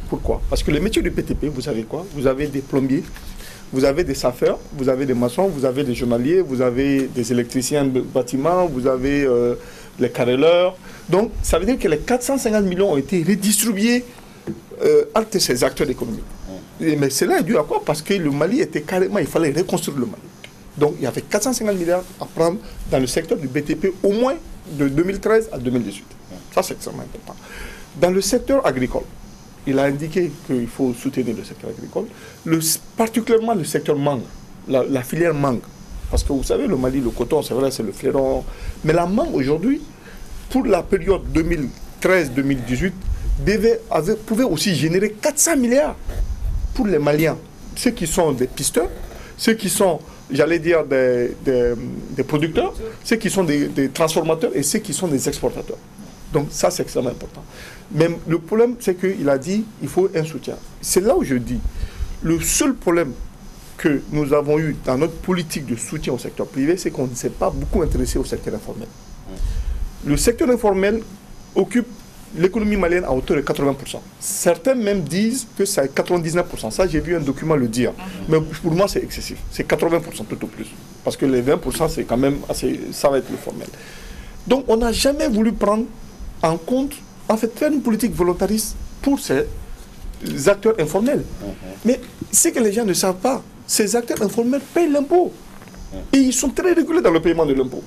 Pourquoi? Parce que les métiers du BTP, vous savez quoi? Vous avez des plombiers, vous avez des saffeurs, vous avez des maçons, vous avez des journaliers, vous avez des électriciens de bâtiments, vous avez les carreleurs. Donc, ça veut dire que les 450 millions ont été redistribués entre ces acteurs économiques. Mais cela est dû à quoi? Parce que le Mali était carrément, il fallait reconstruire le Mali. Donc, il y avait 450 milliards à prendre dans le secteur du BTP, au moins de 2013 à 2018. Ça, c'est extrêmement important. Dans le secteur agricole, il a indiqué qu'il faut soutenir le secteur agricole, particulièrement le secteur mangue, la filière mangue. Parce que vous savez, le Mali, le coton, c'est vrai, c'est le fleuron. Mais la mangue, aujourd'hui, pour la période 2013-2018, pouvait aussi générer 400 milliards pour les Maliens. Ceux qui sont des pisteurs, ceux qui sont, j'allais dire, des producteurs, ceux qui sont des transformateurs et ceux qui sont des exportateurs. Donc ça, c'est extrêmement important. Mais le problème, c'est qu'il a dit qu'il faut un soutien. C'est là où je dis, le seul problème que nous avons eu dans notre politique de soutien au secteur privé, c'est qu'on ne s'est pas beaucoup intéressé au secteur informel. Le secteur informel occupe l'économie malienne à hauteur de 80%. Certains même disent que c'est 99%. Ça, j'ai vu un document le dire. Mais pour moi, c'est excessif. C'est 80% tout au plus. Parce que les 20%, c'est quand même assez... Ça va être le formel. Donc, on n'a jamais voulu prendre en compte, en fait, faire une politique volontariste pour ces acteurs informels. Mais ce que les gens ne savent pas, ces acteurs informels payent l'impôt. Et ils sont très régulés dans le paiement de l'impôt.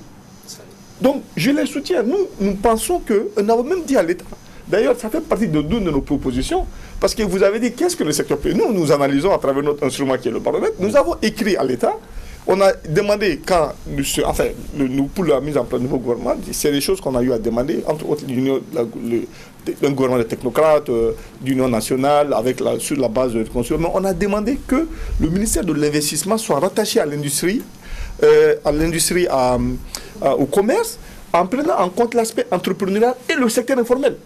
Donc, je les soutiens. Nous pensons que, on a même dit à l'État, d'ailleurs, ça fait partie de nos propositions, parce que vous avez dit, qu'est-ce que le secteur privé? Nous analysons à travers notre instrument qui est le baromètre. Nous avons écrit à l'État, on a demandé, pour la mise en place du nouveau gouvernement, c'est des choses qu'on a eu à demander, entre autres un gouvernement de technocrates, d'union nationale, sur la base de consommation. On a demandé que le ministère de l'Investissement soit rattaché à l'industrie, au commerce, en prenant en compte l'aspect entrepreneurial et le secteur informel.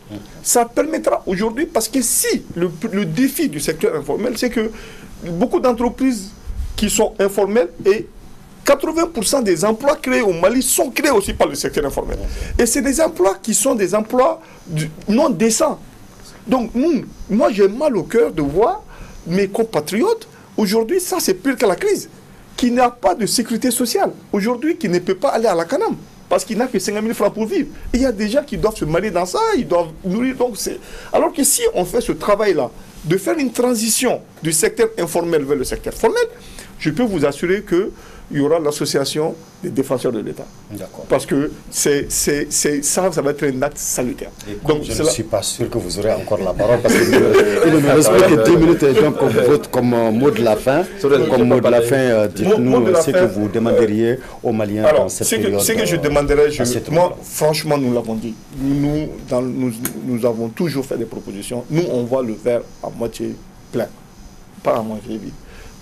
Ça permettra aujourd'hui, parce que si le défi du secteur informel, c'est que beaucoup d'entreprises qui sont informelles et 80% des emplois créés au Mali sont créés aussi par le secteur informel. Et c'est des emplois qui sont des emplois non décents. Donc moi j'ai mal au cœur de voir mes compatriotes, aujourd'hui ça c'est pire que la crise, qui n'a pas de sécurité sociale, aujourd'hui qui ne peut pas aller à la Canam, parce qu'il n'a que 50 000 francs pour vivre. Et il y a des gens qui doivent se marier dans ça, ils doivent nourrir. Alors que si on fait ce travail-là, de faire une transition du secteur informel vers le secteur formel, je peux vous assurer qu'il y aura l'association des défenseurs de l'État. Parce que ça va être un acte salutaire. Donc, je ne suis pas sûr que vous aurez encore la parole, parce qu'il ne me reste plus que 10 minutes. Et donc, comme mot de la fin, dites-nous ce que vous demanderiez aux Maliens dans cette période. Ce que je demanderais, moi, franchement, nous l'avons dit. Nous avons toujours fait des propositions. Nous, on voit le verre à moitié plein, pas à moitié vide.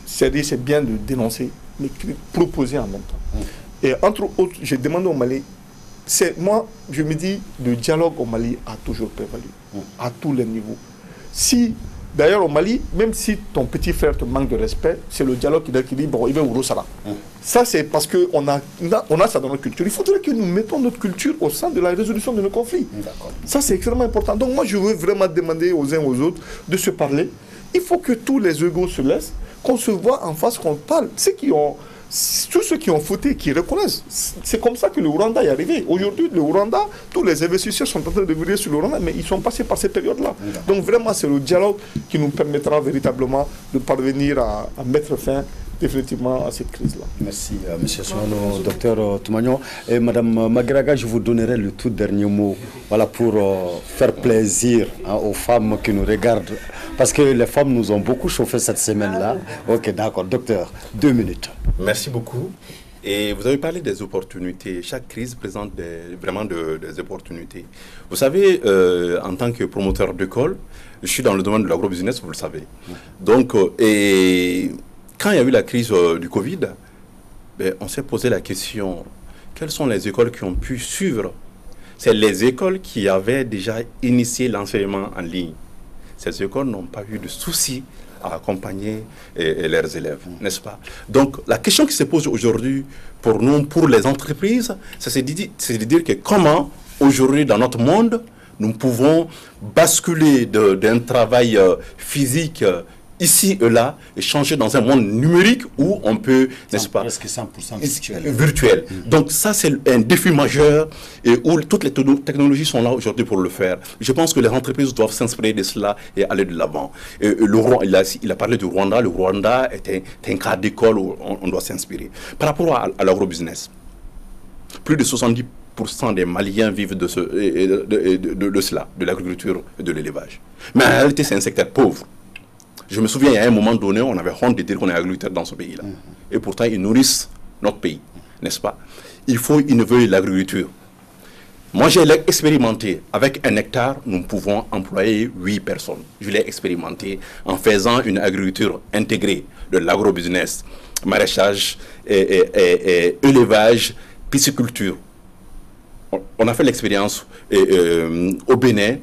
C'est-à-dire, c'est bien de dénoncer, mais proposer en même temps. Et entre autres, j'ai demandé au Mali, moi, je me dis, le dialogue au Mali a toujours prévalu, à tous les niveaux. D'ailleurs, au Mali, même si ton petit frère te manque de respect, c'est le dialogue qui dit, bon, il va au Rosara. Ça, c'est parce qu'on a ça dans notre culture. Il faudrait que nous mettons notre culture au centre de la résolution de nos conflits. Ça, c'est extrêmement important. Donc, moi, je veux vraiment demander aux uns aux autres de se parler. Il faut que tous les égos se laissent, qu'on se voit en face, qu'on parle. Tous ceux qui ont fauté, qui reconnaissent. C'est comme ça que le Rwanda est arrivé. Aujourd'hui, le Rwanda, tous les investisseurs sont en train de venir sur le Rwanda, mais ils sont passés par cette période-là. Donc vraiment, c'est le dialogue qui nous permettra véritablement de parvenir à mettre fin définitivement à cette crise-là. Merci, M. Souano, Dr Toumagnon. Et Mme Magraga, je vous donnerai le tout dernier mot, voilà, pour faire plaisir aux femmes qui nous regardent, parce que les femmes nous ont beaucoup chauffé cette semaine-là. Ok, d'accord, docteur, 2 minutes. Merci beaucoup. Et vous avez parlé des opportunités. Chaque crise présente vraiment des opportunités. Vous savez, en tant que promoteur d'école, je suis dans le domaine de l'agrobusiness, vous le savez. Donc, quand il y a eu la crise du Covid, on s'est posé la question, quelles sont les écoles qui ont pu suivre? C'est les écoles qui avaient déjà initié l'enseignement en ligne. Ces écoles n'ont pas eu de soucis à accompagner leurs élèves, n'est-ce pas? Donc, la question qui se pose aujourd'hui pour nous, pour les entreprises, c'est de dire que comment, aujourd'hui, dans notre monde, nous pouvons basculer d'un travail physique ici et là, et changer dans un monde numérique où on peut, n'est-ce pas, presque 100% virtuel. Donc ça, c'est un défi majeur et où toutes les technologies sont là aujourd'hui pour le faire. Je pense que les entreprises doivent s'inspirer de cela et aller de l'avant. Il a parlé du Rwanda. Le Rwanda est un cas d'école où on doit s'inspirer. Par rapport à l'agrobusiness, plus de 70% des Maliens vivent de cela, de l'agriculture et de l'élevage. Mais en réalité, c'est un secteur pauvre. Je me souviens, il y a un moment donné, on avait honte de dire qu'on est agriculteur dans ce pays-là. Et pourtant, ils nourrissent notre pays, n'est-ce pas? Il faut innover l'agriculture. Moi, j'ai expérimenté. Avec 1 hectare, nous pouvons employer 8 personnes. Je l'ai expérimenté en faisant une agriculture intégrée de l'agrobusiness, maraîchage, élevage, pisciculture. On a fait l'expérience au Bénin,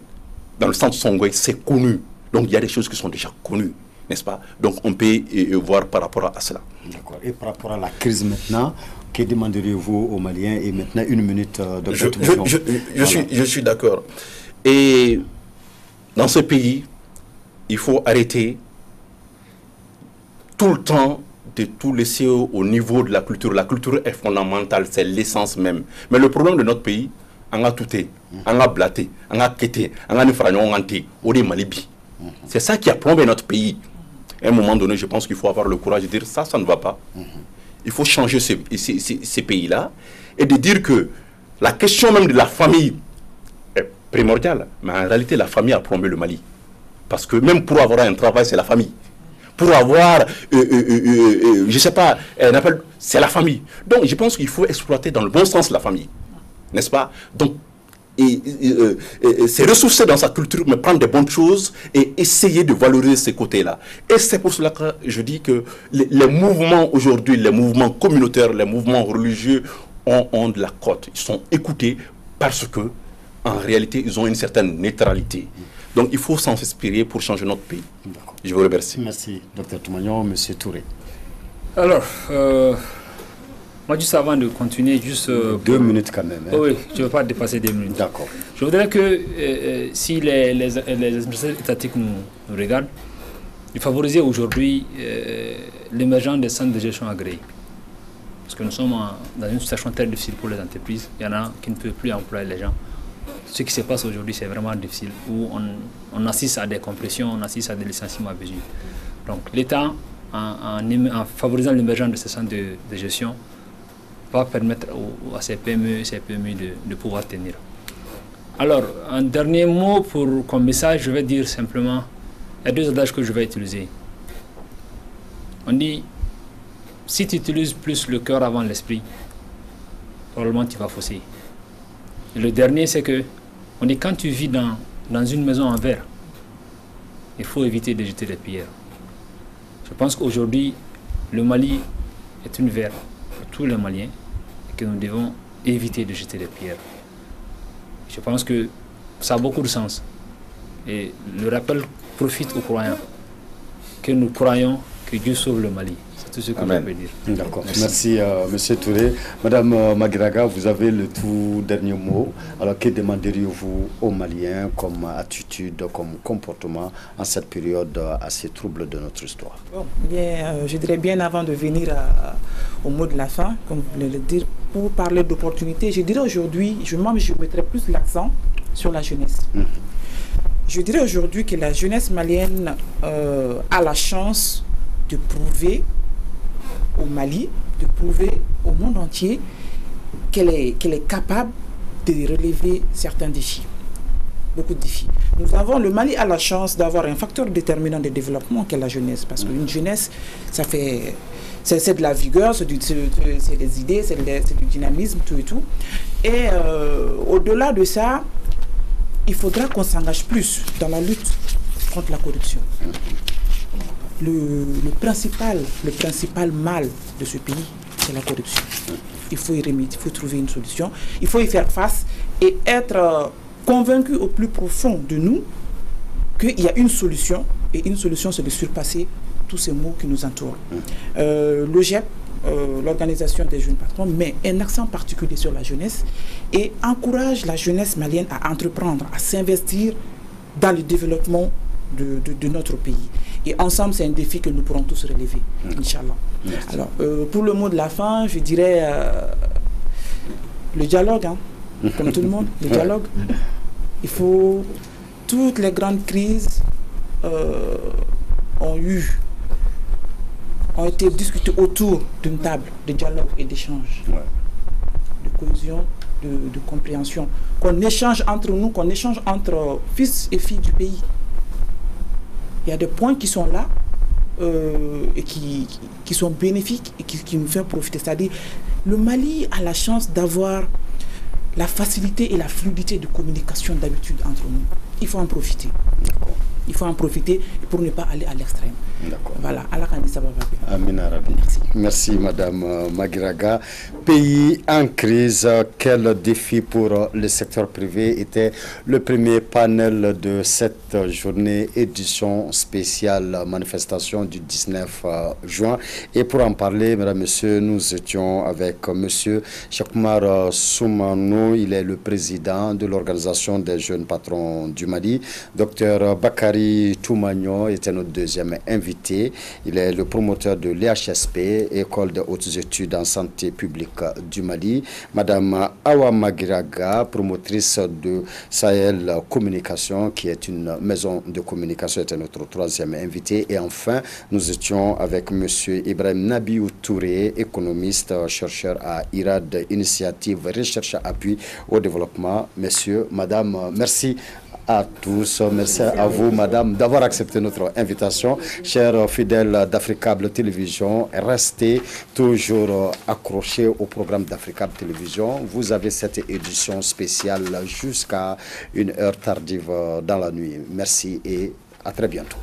dans le centre Songwe, c'est connu. Donc, il y a des choses qui sont déjà connues, n'est-ce pas? Donc, on peut voir par rapport à cela. D'accord. Et par rapport à la crise maintenant, que demanderiez-vous aux Maliens? Et maintenant, 1 minute de je suis d'accord. Et dans ce pays, il faut arrêter tout le temps de tout laisser au niveau de la culture. La culture est fondamentale, c'est l'essence même. Mais le problème de notre pays, on a tout, on a blaté, on a quitté, on a nifragnon, on a malibi. C'est ça qui a plombé notre pays. À un moment donné, je pense qu'il faut avoir le courage de dire ça ne va pas. il faut changer ces pays-là et de dire que la question même de la famille est primordiale. Mais en réalité, la famille a plombé le Mali. Parce que même pour avoir un travail, c'est la famille. Pour avoir, je ne sais pas, un appel, c'est la famille. Donc, je pense qu'il faut exploiter dans le bon sens la famille. N'est-ce pas? Donc, c'est ressourcer dans sa culture, mais prendre des bonnes choses et essayer de valoriser ces côtés-là. Et c'est pour cela que je dis que les mouvements aujourd'hui, les mouvements communautaires, les mouvements religieux ont de la cote. Ils sont écoutés parce que, en réalité, ils ont une certaine neutralité. Donc, il faut s'en inspirer pour changer notre pays. Je vous remercie. Merci, Dr Toumagnon. Monsieur Touré. Alors, moi, juste avant de continuer, juste... 2 minutes quand même. Hein. Oui, je ne veux pas dépasser 2 minutes. D'accord. Je voudrais que, si les administrations étatiques nous regardent, de favoriser aujourd'hui l'émergence des centres de gestion agréés. Parce que nous sommes dans une situation très difficile pour les entreprises. Il y en a qui ne peuvent plus employer les gens. Ce qui se passe aujourd'hui, c'est vraiment difficile, où on assiste à des compressions, on assiste à des licenciements abusifs. Donc l'État, en favorisant l'émergence de ces centres de gestion, va permettre à ces PME et ces PMI de pouvoir tenir. Alors, un dernier mot comme message, je vais dire simplement, il y a 2 adages que je vais utiliser. On dit, si tu utilises plus le cœur avant l'esprit, probablement tu vas fausser. Et le dernier, c'est que, on dit, quand tu vis dans une maison en verre, il faut éviter de jeter des pierres. Je pense qu'aujourd'hui, le Mali est une verre pour tous les Maliens et que nous devons éviter de jeter des pierres. Je pense que ça a beaucoup de sens. Et le rappel profite aux croyants, que nous croyons que Dieu sauve le Mali. C'est tout ce que je peux dire. D'accord. Merci, Monsieur Touré. Madame Maguiraga, vous avez le tout dernier mot. Alors, que demanderiez-vous aux Maliens comme attitude, comme comportement en cette période assez trouble de notre histoire? Bon, je dirais bien avant de venir au mot de la fin, comme vous venez de le dire, pour parler d'opportunités, je dirais aujourd'hui, je mettrais plus l'accent sur la jeunesse. Je dirais aujourd'hui que la jeunesse malienne a la chance de prouver au Mali, de prouver au monde entier qu'elle est capable de relever certains défis, beaucoup de défis. Le Mali a la chance d'avoir un facteur déterminant de développement qu'est la jeunesse, parce qu'une jeunesse, c'est de la vigueur, c'est des idées, c'est du dynamisme, tout et tout. Et au-delà de ça, il faudra qu'on s'engage plus dans la lutte contre la corruption. Le principal mal de ce pays, c'est la corruption. Il faut y remédier, il faut trouver une solution, il faut y faire face et être convaincu au plus profond de nous qu'il y a une solution, et une solution, c'est de surpasser tous ces maux qui nous entourent. Le GEP, l'Organisation des jeunes patrons, met un accent particulier sur la jeunesse et encourage la jeunesse malienne à entreprendre, à s'investir dans le développement de notre pays. Et ensemble, c'est un défi que nous pourrons tous relever, Inch'Allah. Alors, pour le mot de la fin, je dirais le dialogue, hein, comme tout le monde, le dialogue. Il faut... Toutes les grandes crises ont été discutées autour d'une table de dialogue et d'échange, de cohésion, de compréhension, qu'on échange entre nous, qu'on échange entre fils et filles du pays. Il y a des points qui sont là et qui sont bénéfiques et qui nous font profiter. C'est-à-dire, le Mali a la chance d'avoir la facilité et la fluidité de communication d'habitude entre nous. Il faut en profiter. Il faut en profiter pour ne pas aller à l'extrême. Voilà. Amin Arabi. Merci Madame Maguiraga. Pays en crise, quel défi pour le secteur privé était le premier panel de cette journée édition spéciale manifestation du 19 juin. Et pour en parler, mesdames, messieurs, nous étions avec Monsieur Chakmar Soumano. Il est le président de l'Organisation des jeunes patrons du Mali. Docteur Bakary Bakary Toumagnon était notre deuxième invité. Il est le promoteur de l'EHSP, École de hautes études en santé publique du Mali. Madame Awa Magiraga, promotrice de Sahel Communication, qui est une maison de communication, était notre troisième invité. Et enfin, nous étions avec Monsieur Ibrahim Nabiou Touré, économiste, chercheur à IRAD, Initiative Recherche Appui au Développement. Messieurs, Madame, merci à tous. Merci à vous, Madame, d'avoir accepté notre invitation. Chers fidèles d'Africable Télévision, restez toujours accrochés au programme d'Africable Télévision. Vous avez cette édition spéciale jusqu'à 1 heure tardive dans la nuit. Merci et à très bientôt.